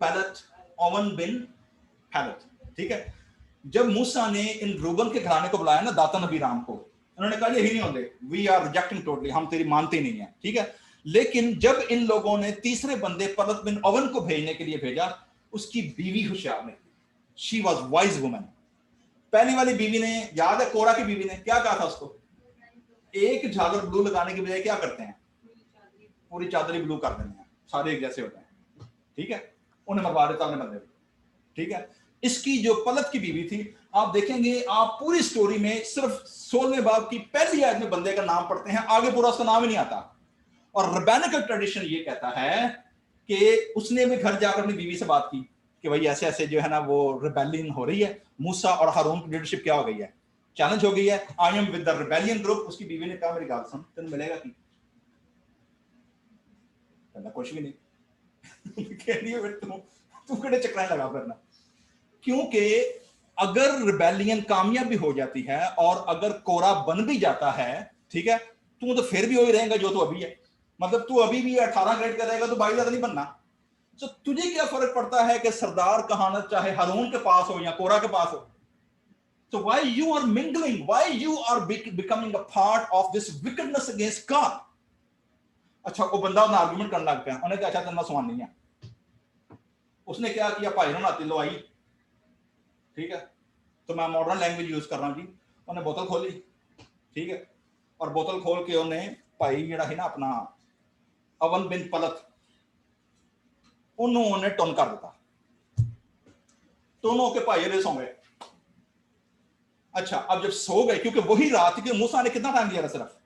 पैलट, ओवन बिन पैलट, ठीक है। जब मूसा ने इन रूबन के घराने को बुलाया ना, दातन अबीराम को, उन्होंने कहा यही नहीं होते, वी आर रिजेक्टिंग टोटली, हम तेरी मानते नहीं है, ठीक है। लेकिन जब इन लोगों ने तीसरे बंदे पलत बिन ओवन को भेजने के लिए भेजा, उसकी बीवी होशियार निकली, शी वॉज वाइज वुमन। पहली वाली बीवी ने, याद है कोरा की बीवी ने क्या कहा था उसको? एक झालर ब्लू लगाने की बजाय क्या करते हैं? पूरी चादर ही ब्लू कर देते हैं, सारे एक जैसे होते हैं, ठीक है। उन्हें मरवा देता अपने बंदे, ठीक है। इसकी जो पलत की बीवी थी, आप देखेंगे, आप पूरी स्टोरी में सिर्फ 16वें बाब की पहली आयत में बंदे का नाम पढ़ते हैं, आगे पूरा उसका नाम ही नहीं आता। और रबैनिकल ट्रेडिशन ये कहता है कि उसने भी घर जाकर अपनी बीवी से बात की कि भाई ऐसे ऐसे जो है ना वो रिबेलियन हो रही है, मूसा और हारून की लीडरशिप क्या हो गई है, चैलेंज हो गई है, I am with the rebellion group. उसकी बीवी ने कहा मेरी गाल सुन, तेन मिलेगा की? कुछ भी नहीं। कह रही है तू कड़े चक्कर लगा करना, क्योंकि अगर रिबेलियन कामयाब भी हो जाती है और अगर कोरा बन भी जाता है, ठीक है, तू तो फिर भी वही रहेगा जो तू अभी है। मतलब तू अभी भी 18 ग्रेड का रहेगा, तो 22 ज्यादा नहीं बनना। तो तुझे क्या फर्क पड़ता है कि सरदार कहानत चाहे हारून के पास हो या कोरा के पास हो? तो why you are mingling, why you are becoming a part of this wickedness against God? अच्छा, वो बंदा उन्हें आर्गुमेंट करने लग गया, उन्हें क्या अच्छा तेना सवाल नहीं है। उसने क्या किया? भाई नाती लो आई, ठीक है, तो मैं मॉडर्न लैंग्वेज यूज कर रहा हूं जी। उन्हें बोतल खोली, ठीक है, और बोतल खोल के उन्हें भाई जड़ा है ना अपना अवन बिन पलत, उन्होंने टन कर दिता। दोनों के भाई सो गए। अच्छा, अब जब सो गए, क्योंकि वही रात के मूसा ने कितना टाइम दिया था? सिर्फ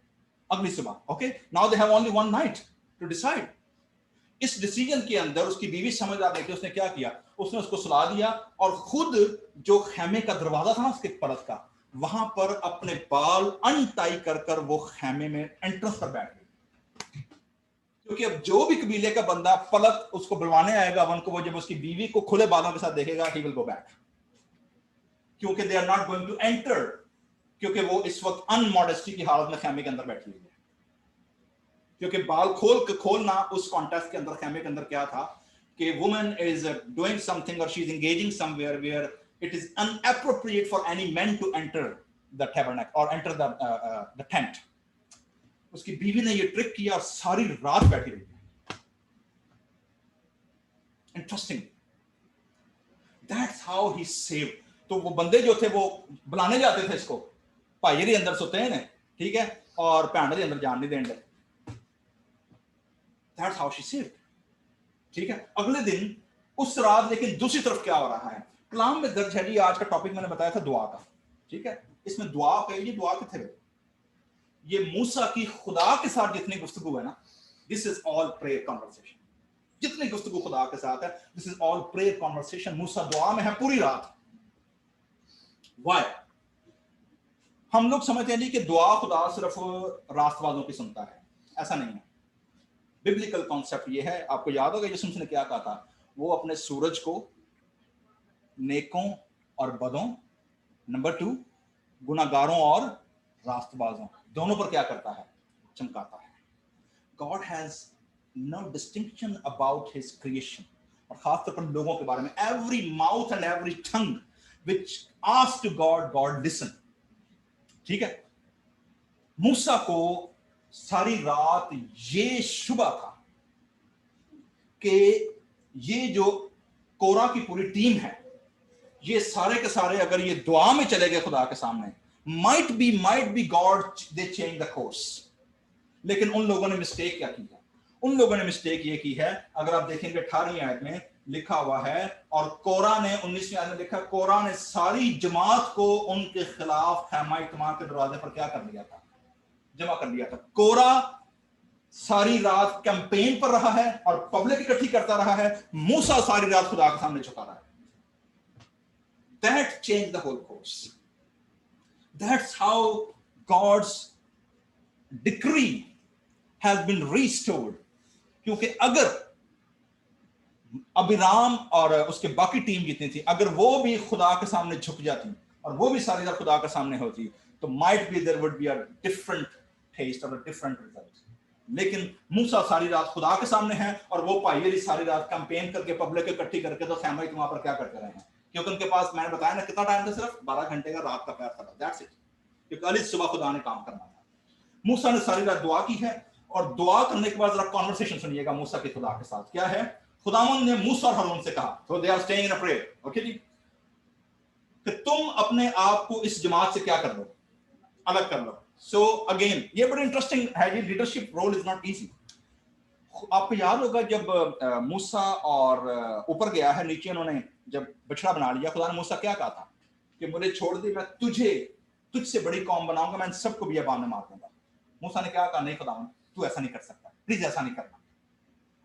अगली सुबह। Okay, now they have only one night to decide. इस डिसीजन के अंदर उसकी बीवी समझदार नहीं थी, उसने क्या किया? उसने उसको सुला दिया और खुद जो खेमे का दरवाजा था ना उसके परत का, वहां पर अपने बाल अनटाई कर कर वो खेमे में एंट्रेंस पर बैठ गई। क्योंकि अब जो भी कबीले का बंदा पलक उसको बुलवाने आएगा वन को, वो जब उसकी बीवी को खुले बालों के साथ देखेगा, ही विल गो बैक, क्योंकि they are not going to enter, क्योंकि वो इस वक्त अनमॉडेस्टी की हालत में खेमे के अंदर बैठी हुई है। क्योंकि बाल खोलना उस कॉन्टेक्स्ट के अंदर, खेमे के अंदर क्या था कि वुमन इज डूइंग समथिंग और she is engaging somewhere where it is inappropriate for any man to enter the tabernacle और एंटर द टेंट। उसकी बीवी ने ये ट्रिक किया और सारी रात बैठी रही। Interesting, that's how he saved. तो वो बंदे जो थे वो बुलाने जाते थे इसको, भाई जी अंदर सोते हैं, ठीक है, और भैन के अंदर जान नहीं देंगे। दैट्स हाउ शी सेव्ड, ठीक है। अगले दिन उस रात, लेकिन दूसरी तरफ क्या हो रहा है? कलाम में दर्ज है जी, आज का टॉपिक मैंने बताया था दुआ का, ठीक है। इसमें दुआ कही, दुआ कितने? ये मूसा की खुदा के साथ जितनी गुफ्तगू है ना, this is all prayer conversation. जितनी गुफ्तगू खुदा के साथ है, this is all prayer conversation. मूसा दुआ में है पूरी रात। वाई? हम लोग समझते हैं जी कि दुआ खुदा सिर्फ रास्तवालों की सुनता है, ऐसा नहीं है। बिब्लिकल कॉन्सेप्ट ये है, आपको याद होगा यीशु मसीह ने क्या कहा था? वो अपने सूरज को नेकों और बदों, नंबर 2 गुनाहगारों और रास्तबाजों, दोनों पर क्या करता है? चमकाता है। God has no distinction about his creation, और खासतौर पर लोगों के बारे में, every mouth and every tongue which asked to God, God listen. ठीक है, मूसा को सारी रात ये शुबा था कि ये जो कोरा की पूरी टीम है, ये सारे के सारे अगर ये दुआ में चले गए खुदा के सामने, might be God they change the course. लेकिन उन लोगों ने मिस्टेक क्या की है? उन लोगों ने मिस्टेक ये की है, अगर आप देखेंगे 18वीं आयत में लिखा हुआ है, और कोरा ने 19वीं आयत में लिखा, कोरा ने सारी जमात को उनके खिलाफ खैमा इज्तिमा के दरवाजे पर क्या कर लिया था? जमा कर लिया था। कोरा सारी रात कैंपेन पर रहा है और पब्लिक इकट्ठी करता रहा है, मूसा सारी रात खुदा के सामने झुका रहा है। That changed the whole course. That's how God's decree has been restored. क्योंकि अगर अबिराम और उसके बाकी टीम जितनी थी, अगर वो भी खुदा के सामने झुक जाती और वो भी सारी रात खुदा के सामने होती, तो might be there would be a different taste or a different result. लेकिन मूसा सारी रात खुदा के सामने है और वो भाई सारी रात कैंपेन करके पब्लिक इकट्ठी करके तो खैमा इज्तिमा पर क्या करते रहे हैं, क्योंकि उनके पास, मैंने बताया ना कितना टाइम था, सिर्फ 12 घंटे का रात का पैर था। दैट्स इट, क्योंकि कल सुबह खुदा ने काम करना था। मूसा ने सारी रात दुआ की है, और दुआ करने के बाद जरा कॉन्वर्सेशन सुनिएगा मूसा के खुदा के साथ। क्या है? खुदावंद ने मूसा और हारून से कहा, तो they are staying in a prayer, okay जी, कि तुम अपने आप को इस जमात से क्या कर लो, अलग कर लो। सो अगेन ये बड़ी इंटरेस्टिंग है, ये leadership role is not easy. आपको याद होगा जब मूसा और ऊपर गया है, नीचे उन्होंने जब बछड़ा बना लिया, खुदा ने मूसा क्या कहा था कि मुझे छोड़ दे, मैं तुझसे बड़ी कौम बनाऊंगा, मैं सबको भी अबान में मार दूंगा। मूसा ने क्या कहा? नहीं खुदावंद, तू ऐसा नहीं कर सकता, प्लीज ऐसा नहीं करना,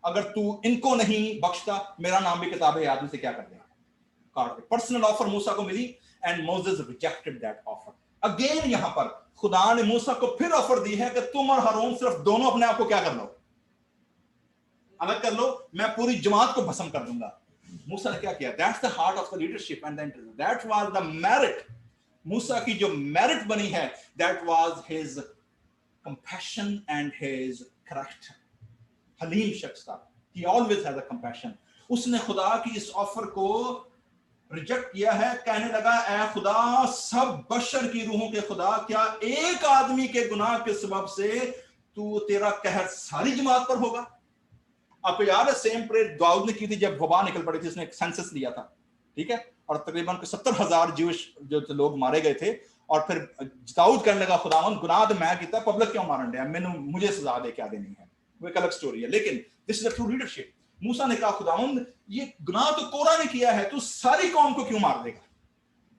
अगर तू इनको नहीं बख्शता, मेरा नाम भी किताब याद में से क्या कर देगा, काट दे। पर्सनल ऑफर मूसा को मिली, and Moses rejected that offer. Again यहां पर खुदा ने मूसा को फिर ऑफर दी है कि तुम और हारून सिर्फ दोनों अपने आप को क्या कर लो, अलग कर लो, मैं पूरी जमात को भस्म कर दूंगा। मूसा ने क्या किया? That's the heart of the leadership, and that was the merit. मूसा की जो मेरिट बनी है, that was his compassion and his character. हलीम शख्स था, he always has a compassion। उसने खुदा की इस ऑफर को रिजेक्ट किया है, कहने लगा, ऐ खुदा, सब बशर की रूहों के खुदा, क्या एक आदमी के गुनाह के सबब से तू, तेरा कहर सारी जमात पर होगा? आपको याद है सेम प्रेयर दाऊद ने की थी जब वबा निकल पड़ी थी, उसने एक सेंसस लिया था, ठीक है, और तकरीबन 70,000 ज्यूश जो लोग मारे गए थे, और फिर दाऊद कहने लगा, खुदावंद गुनाह तो मैं किया, पब्लिक क्यों मारन दिया, मैंने, मुझे सजा दे क्या देनी है। वो एक अलग स्टोरी है, लेकिन this is the true leadership. मूसा ने कहा, खुदावंद ये गुनाह तो कोरा ने किया है, तू सारी कौम को क्यों मार देगा,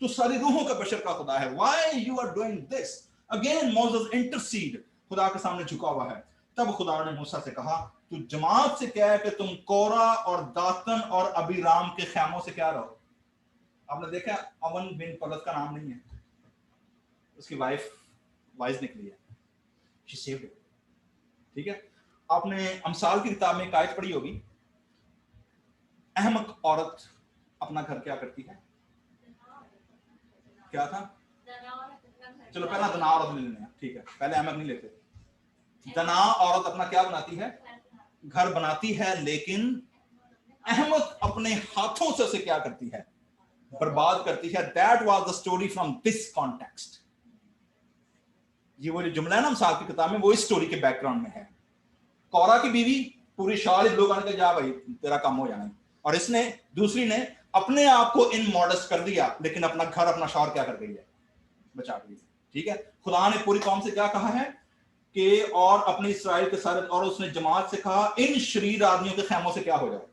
तू सारी रूहों का बशर का खुदा है, why you are doing this. Again Moses intercede, खुदा के सामने झुका हुआ है। तब खुदा ने मूसा से कहा, तू जमात से क्या है कि तुम कोरा और दातन और अबीराम के खैमों से क्या रहो। आपने देखा अवन बिन पलत का नाम नहीं है, उसकी वाइफ वाइज निकली है, शी सेव्ड इट, ठीक है। आपने अमसाल की किताब में एक आयत पढ़ी होगी, अहमक औरत अपना घर क्या करती है, क्या था? चलो पहला दना औरत ले लेते हैं, ठीक है, पहले अहमक नहीं लेते। दना औरत अपना क्या बनाती है? घर बनाती है, लेकिन अहमक अपने हाथों से उसे क्या करती है? बर्बाद करती है। That was the story from this context. ये वो जो जुमला है ना अमसाल की किताब में, वो इस स्टोरी के बैकग्राउंड में है। कोरा की बीवी पूरी शाल लोग आने का, जा भाई तेरा काम हो जाना है, और इसने, दूसरी ने अपने आप को इनमॉडेस्ट कर दिया, लेकिन अपना घर, अपना शौहर क्या कर गई है? बचा गई, ठीक है। खुदा ने पूरी कौम से क्या कहा है कि और अपने इस्राएल के सारे, और उसने जमात से कहा, इन शरीर आदमियों के खैमों से क्या हो जाओ,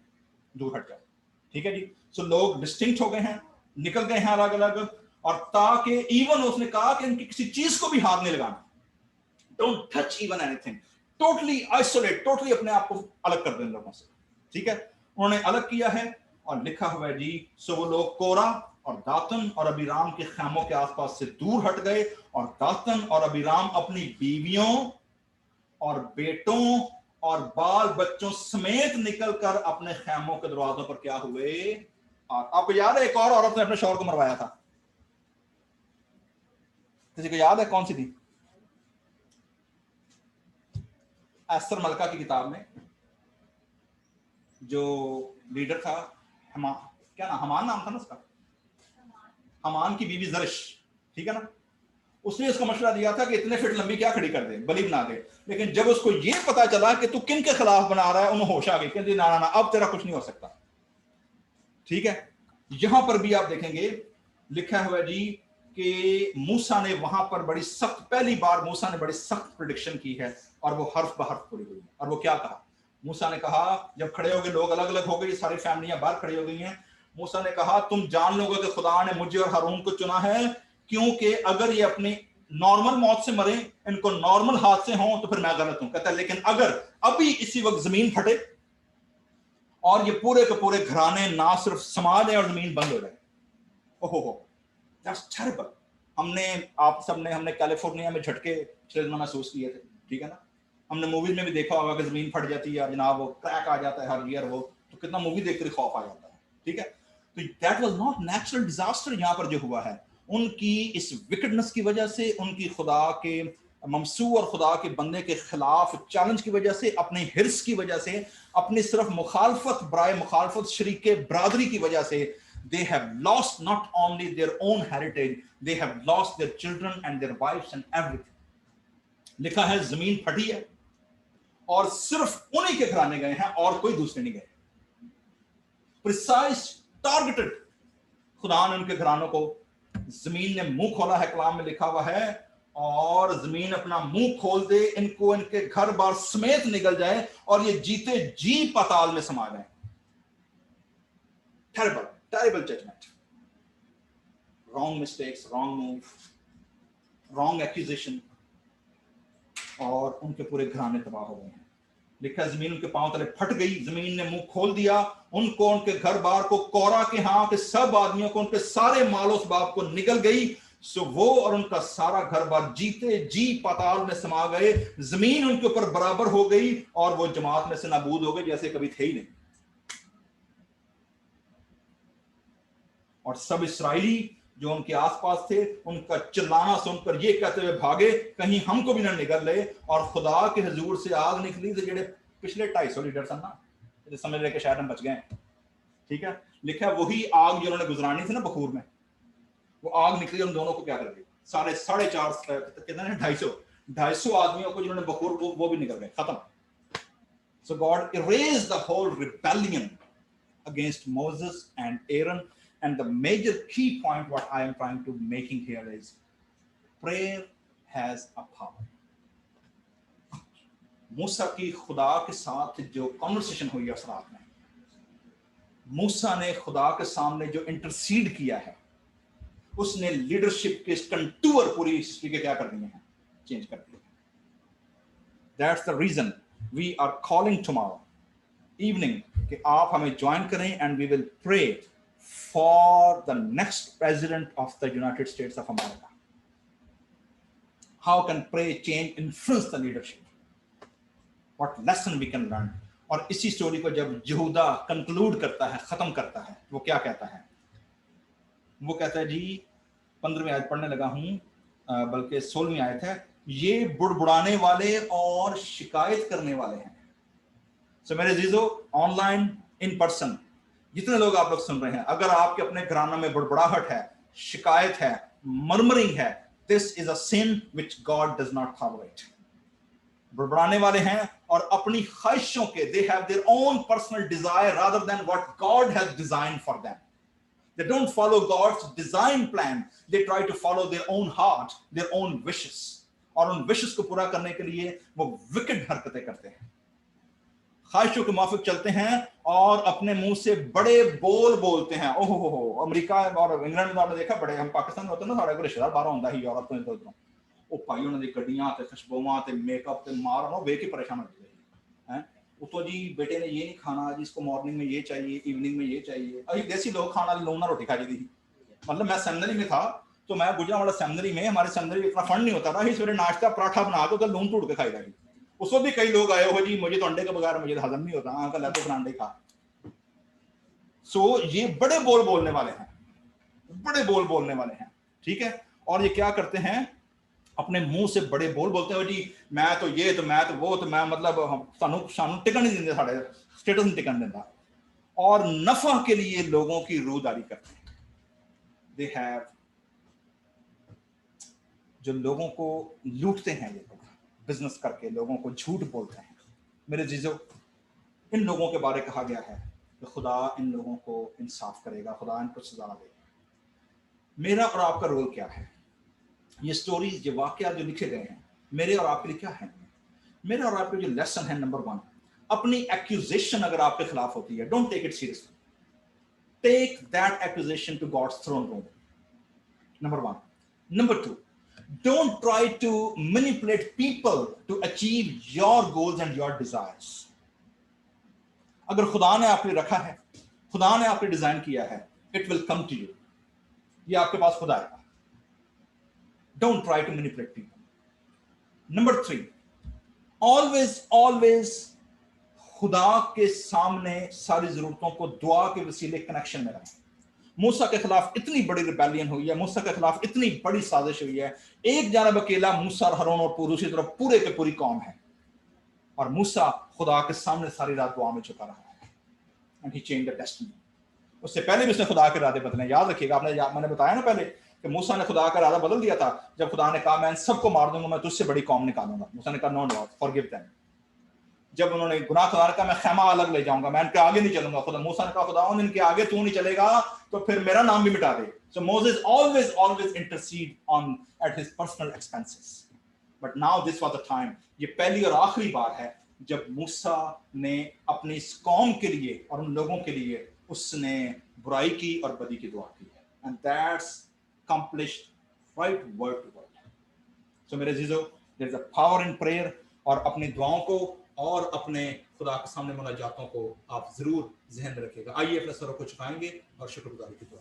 दूर हट जाओ, ठीक है जी। सो लोग डिस्टिंक्ट हो गए हैं, निकल गए हैं अलग अलग, और ताकि इवन उसने कहा कि इनकी किसी चीज को भी हाथ नहीं लगाना, don't touch even anything, totally isolate, totally अपने आप को अलग कर दें लोगों से, ठीक है। उन्होंने अलग किया है, और लिखा हुआ है जी, सो वो लोग कोरा और दातन और अबीराम के खैमों के आसपास से दूर हट गए, और दातन और अबीराम अपनी बीवियों और बेटों और बाल बच्चों समेत निकलकर अपने खैमों के दरवाजों पर क्या हुए। और आपको याद है एक और औरत ने अपने शौहर को मरवाया था, किसी को याद है कौन सी थी? एस्तर मलका की किताब में जो लीडर था, क्या नाम, हमान नाम था ना उसका, हमान की बीवी जरिश, ठीक है ना, उसने इसको मशवरा दिया था कि इतने फीट लंबी क्या खड़ी कर दे, बलि बना दे। लेकिन जब उसको ये पता चला कि तू किन के खिलाफ बना रहा है, उन्हें होश आ गई, कहती ना ना ना, अब तेरा कुछ नहीं हो सकता। ठीक है, यहां पर भी आप देखेंगे लिखा हुआ जी कि मूसा ने वहां पर बड़ी सख्त, पहली बार मूसा ने बड़ी सख्त प्रेडिक्शन की है और वो हर्फ बहर्फ पूरी हुई। और वो क्या कहा, मूसा ने कहा, जब खड़े हो गए लोग, अलग अलग हो गए, सारी फैमिलियां बाहर खड़ी हो गई हैं, मूसा ने कहा तुम जान लोगे कि खुदा ने मुझे और हारून को चुना है, क्योंकि अगर ये अपनी नॉर्मल मौत से मरे, इनको नॉर्मल हादसे हों, तो फिर मैं गलत हूं। कहता है लेकिन अगर अभी इसी वक्त जमीन फटे और ये पूरे के पूरे घराने, ना सिर्फ समाज है और जमीन बंद हो जाए, ओहो, दैट्स टेरिबल। आप सबने हमने कैलिफोर्निया में झटके पिछले दिनों महसूस किए थे, ठीक है ना, हमने मूवीज में भी देखा होगा कि जमीन फट जाती है जनाब, वो क्रैक आ जाता है हर ईयर, वो तो कितना मूवी देखकर खौफ आ जाता है। ठीक है, तो that was not natural disaster. यहां पर जो हुआ है उनकी इस विकेडनेस की वजह से, उनकी खुदा के ममसू और खुदा के बंदे के खिलाफ चैलेंज की वजह से, अपने हिर्स की वजह से, अपनी सिर्फ मुखालफत बराए मुखालफत शरीके बरादरी की वजह से, they have lost not only their own heritage, they have lost their children and their wives and everything. लिखा है जमीन फटी है और सिर्फ उन्हीं के घराने गए हैं और कोई दूसरे नहीं गए। प्रिसाइज टारगेटेड खुदा ने उनके घरानों को, जमीन ने मुंह खोला है, कलाम में लिखा हुआ है, और जमीन अपना मुंह खोल दे, इनको इनके घर बार समेत निकल जाए और ये जीते जी पाताल में समा जाए। Terrible terrible judgement, wrong mistakes, wrong move, wrong accusation, और उनके पूरे घराने तबाह हो गए हैं। लिखा जमीन उनके पांव तले फट गई, जमीन ने मुंह खोल दिया, उनको, उनके घर बार को, कोरा के हां के सब आदमियों को, उनके सारे मालो बाप को निकल गई। सो वो और उनका सारा घर बार जीते जी पाताल में समा गए, जमीन उनके ऊपर बराबर हो गई और वो जमात में से नाबूद हो गए जैसे कभी थे ही नहीं। और सब इसराइली जो उनके आसपास थे, उनका चिल्लाना सुनकर ये कहते हुए भागे कहीं हमको भी ना निकल ले, और खुदा के हुजूर से आग निकली तो जेडे पिछले 250 लीटर सन ना, समझ रहे कि शायद हम बच गए। ठीक है, लिखा है वही आग जो उन्होंने गुजरानी थी ना बखूर में, वो आग निकली, उन दोनों को क्या कर गई, साढ़े 4.5 कितना है, 250 आदमियों को जिन्होंने बखूर, वो भी निकल गए, खत्म। So God erased the whole rebellion against Moses and Aaron. And the major key point what I am trying to making here is prayer has a power. मूसा की खुदा के साथ जो कॉन्वर्सेशन हुई है उस रात में, मूसा ने खुदा के सामने जो इंटरसीड किया है, उसने लीडरशिप के कंटूर पूरी हिस्ट्री के क्या कर दिए हैं, चेंज कर दिए। That's the reason we are calling tomorrow evening कि आप हमें ज्वाइन करें and we will pray for the next president of the United States of America. How can prayer change, influence the leadership? What lesson we can learn? और इसी story को जब यहूदा conclude करता है, खत्म करता है, वो क्या कहता है? वो कहता है जी, 15वीं आयत पढ़ने लगा हूं, बल्कि 16वीं आयत है, ये बुड़बुड़ाने वाले और शिकायत करने वाले हैं। सो मेरे जीजो, ऑनलाइन, इन पर्सन, जितने लोग आप लोग सुन रहे हैं, अगर आपके अपने घराना में बुड़बुड़ाहट है, शिकायत है, मर्मरिंग है, this is a sin which God does not tolerate. बुड़बुड़ाने वाले हैं और अपनी ख्वाहिशों के, they have their own personal desire rather than what God has designed for them. They don't follow God's design plan, they try to follow their own heart, their own wishes, और उन wishes को पूरा करने के लिए वो wicked हरकतें करते हैं, ख्वाहिशों के मुताबिक चलते हैं और अपने मुंह से बड़े बोल बोलते हैं। ओहो हो, अमेरिका और इंग्लैंड में आपने देखा, बड़े, हम पाकिस्तान में होते हैं ना, सारे रिश्तेदार बाहर होता ही, यूरोप में तो ਉਹ ਭਾਈ ਉਹਨਾਂ ਦੀ ਗੱਡੀਆਂ ਤੇ ਖੁਸ਼ਬੂਆਂ ਤੇ मेकअप ਤੇ मार ना ਵੇਖ के परेशान हो जाते हैं। उतो जी बेटे ने ये नहीं खाना जी, इसको मॉर्निंग में ये चाहिए, इवनिंग में ये चाहिए। अभी देसी लोग खाना लून ना रोटी खा दी थी। मतलब मैं सेमिनरी में था तो मैं गुजरावाला सेमिनरी में, हमारे सेमिनरी इतना फंड नहीं होता था, इस सवेरे नाश्ता पराठा बना के लून टूट के खाई जाएगी। उसमें भी कई लोग आए हो जी, मुझे तो अंडे के बगैर मुझे हजम नहीं होता, अंकल है तो फिर अंडे खा। सो ये बड़े बोल बोलने वाले हैं, बड़े बोल बोलने वाले हैं। ठीक है, और ये क्या करते हैं, अपने मुंह से बड़े बोल बोलते हो जी, मैं तो ये तो मैं तो वो तो मैं, मतलब सानू टिकन नहीं देंगे, साढ़े स्टेटस नहीं टिकन देता, और नफा के लिए लोगों की रूदारी करते हैं। दे हैव, जो लोगों को लूटते हैं, ये लोग बिजनेस करके लोगों को झूठ बोलते हैं। मेरे जीजो, इन लोगों के बारे कहा गया है कि खुदा इन लोगों को इंसाफ करेगा, खुदा इनको सजा देगा। मेरा और आपका रोल क्या है? ये स्टोरीज, ये वाकया जो लिखे गए हैं, मेरे और आपके लिए क्या है? मेरे और आपके जो लेसन है, नंबर 1, अपनी एक्यूजेशन अगर आपके खिलाफ होती है, don't take it seriously, take that accusation to God's throne room, number 1। Number 2, don't try to manipulate people to achieve your goals and your desires. अगर खुदा ने आपके रखा है, खुदा ने आपके डिजाइन किया है, it will come to you, ये आपके पास खुदा आएगा। Don't try to manipulate people. Number 3, always खुदा के सामने सारी जरूरतों को दुआ के वसीले कनेक्शन में रखें। मूसा के खिलाफ इतनी बड़ी रिबेलियन हुई है, मूसा के खिलाफ इतनी बड़ी साजिश हुई है, एक जानब अकेला मूसा और हारून और दूसरी तरफ पूरे के पूरी कौम है, और मूसा खुदा के सामने सारी रात दुआ में झुका रहा है, and he changed the destiny. उससे पहले भी उसने खुदा के इरादे बदले, याद रखिएगा, मैंने बताया ना पहले कि मूसा ने खुदा का इरादा बदल दिया था जब खुदा ने कहा मैं सबको मार दूंगा, मैं तुझसे बड़ी कौम निकालूंगा। मूसा ने कहा नो लॉर्ड, फॉरगिव देम। जब उन्होंने गुनाह खुदा ने कहा मैं खैमा अलग ले जाऊंगा, मैं इनके आगे नहीं चलूंगा, खुदा मूसा ने कहा खुदा इनके आगे तू नहीं चलेगा तो फिर मेरा नाम भी मिटा दे। सो Moses always intercede on at his personal expenses, but now this was the time, ये पहली और आखिरी बार है जब मूसा ने अपनी इस कौम के लिए और उन लोगों के लिए उसने बुराई की और बदी की दुआ की है, and that's accomplished right word to word. So मेरे जीजो, there is a power in prayer, और अपनी दुआओं को और अपने खुदा के सामने मुनाजातों को आप जरूर जहन में रखिएगा। आइए अपने सरों को झुकाएंगे और शुक्रगुजारी की दुआ।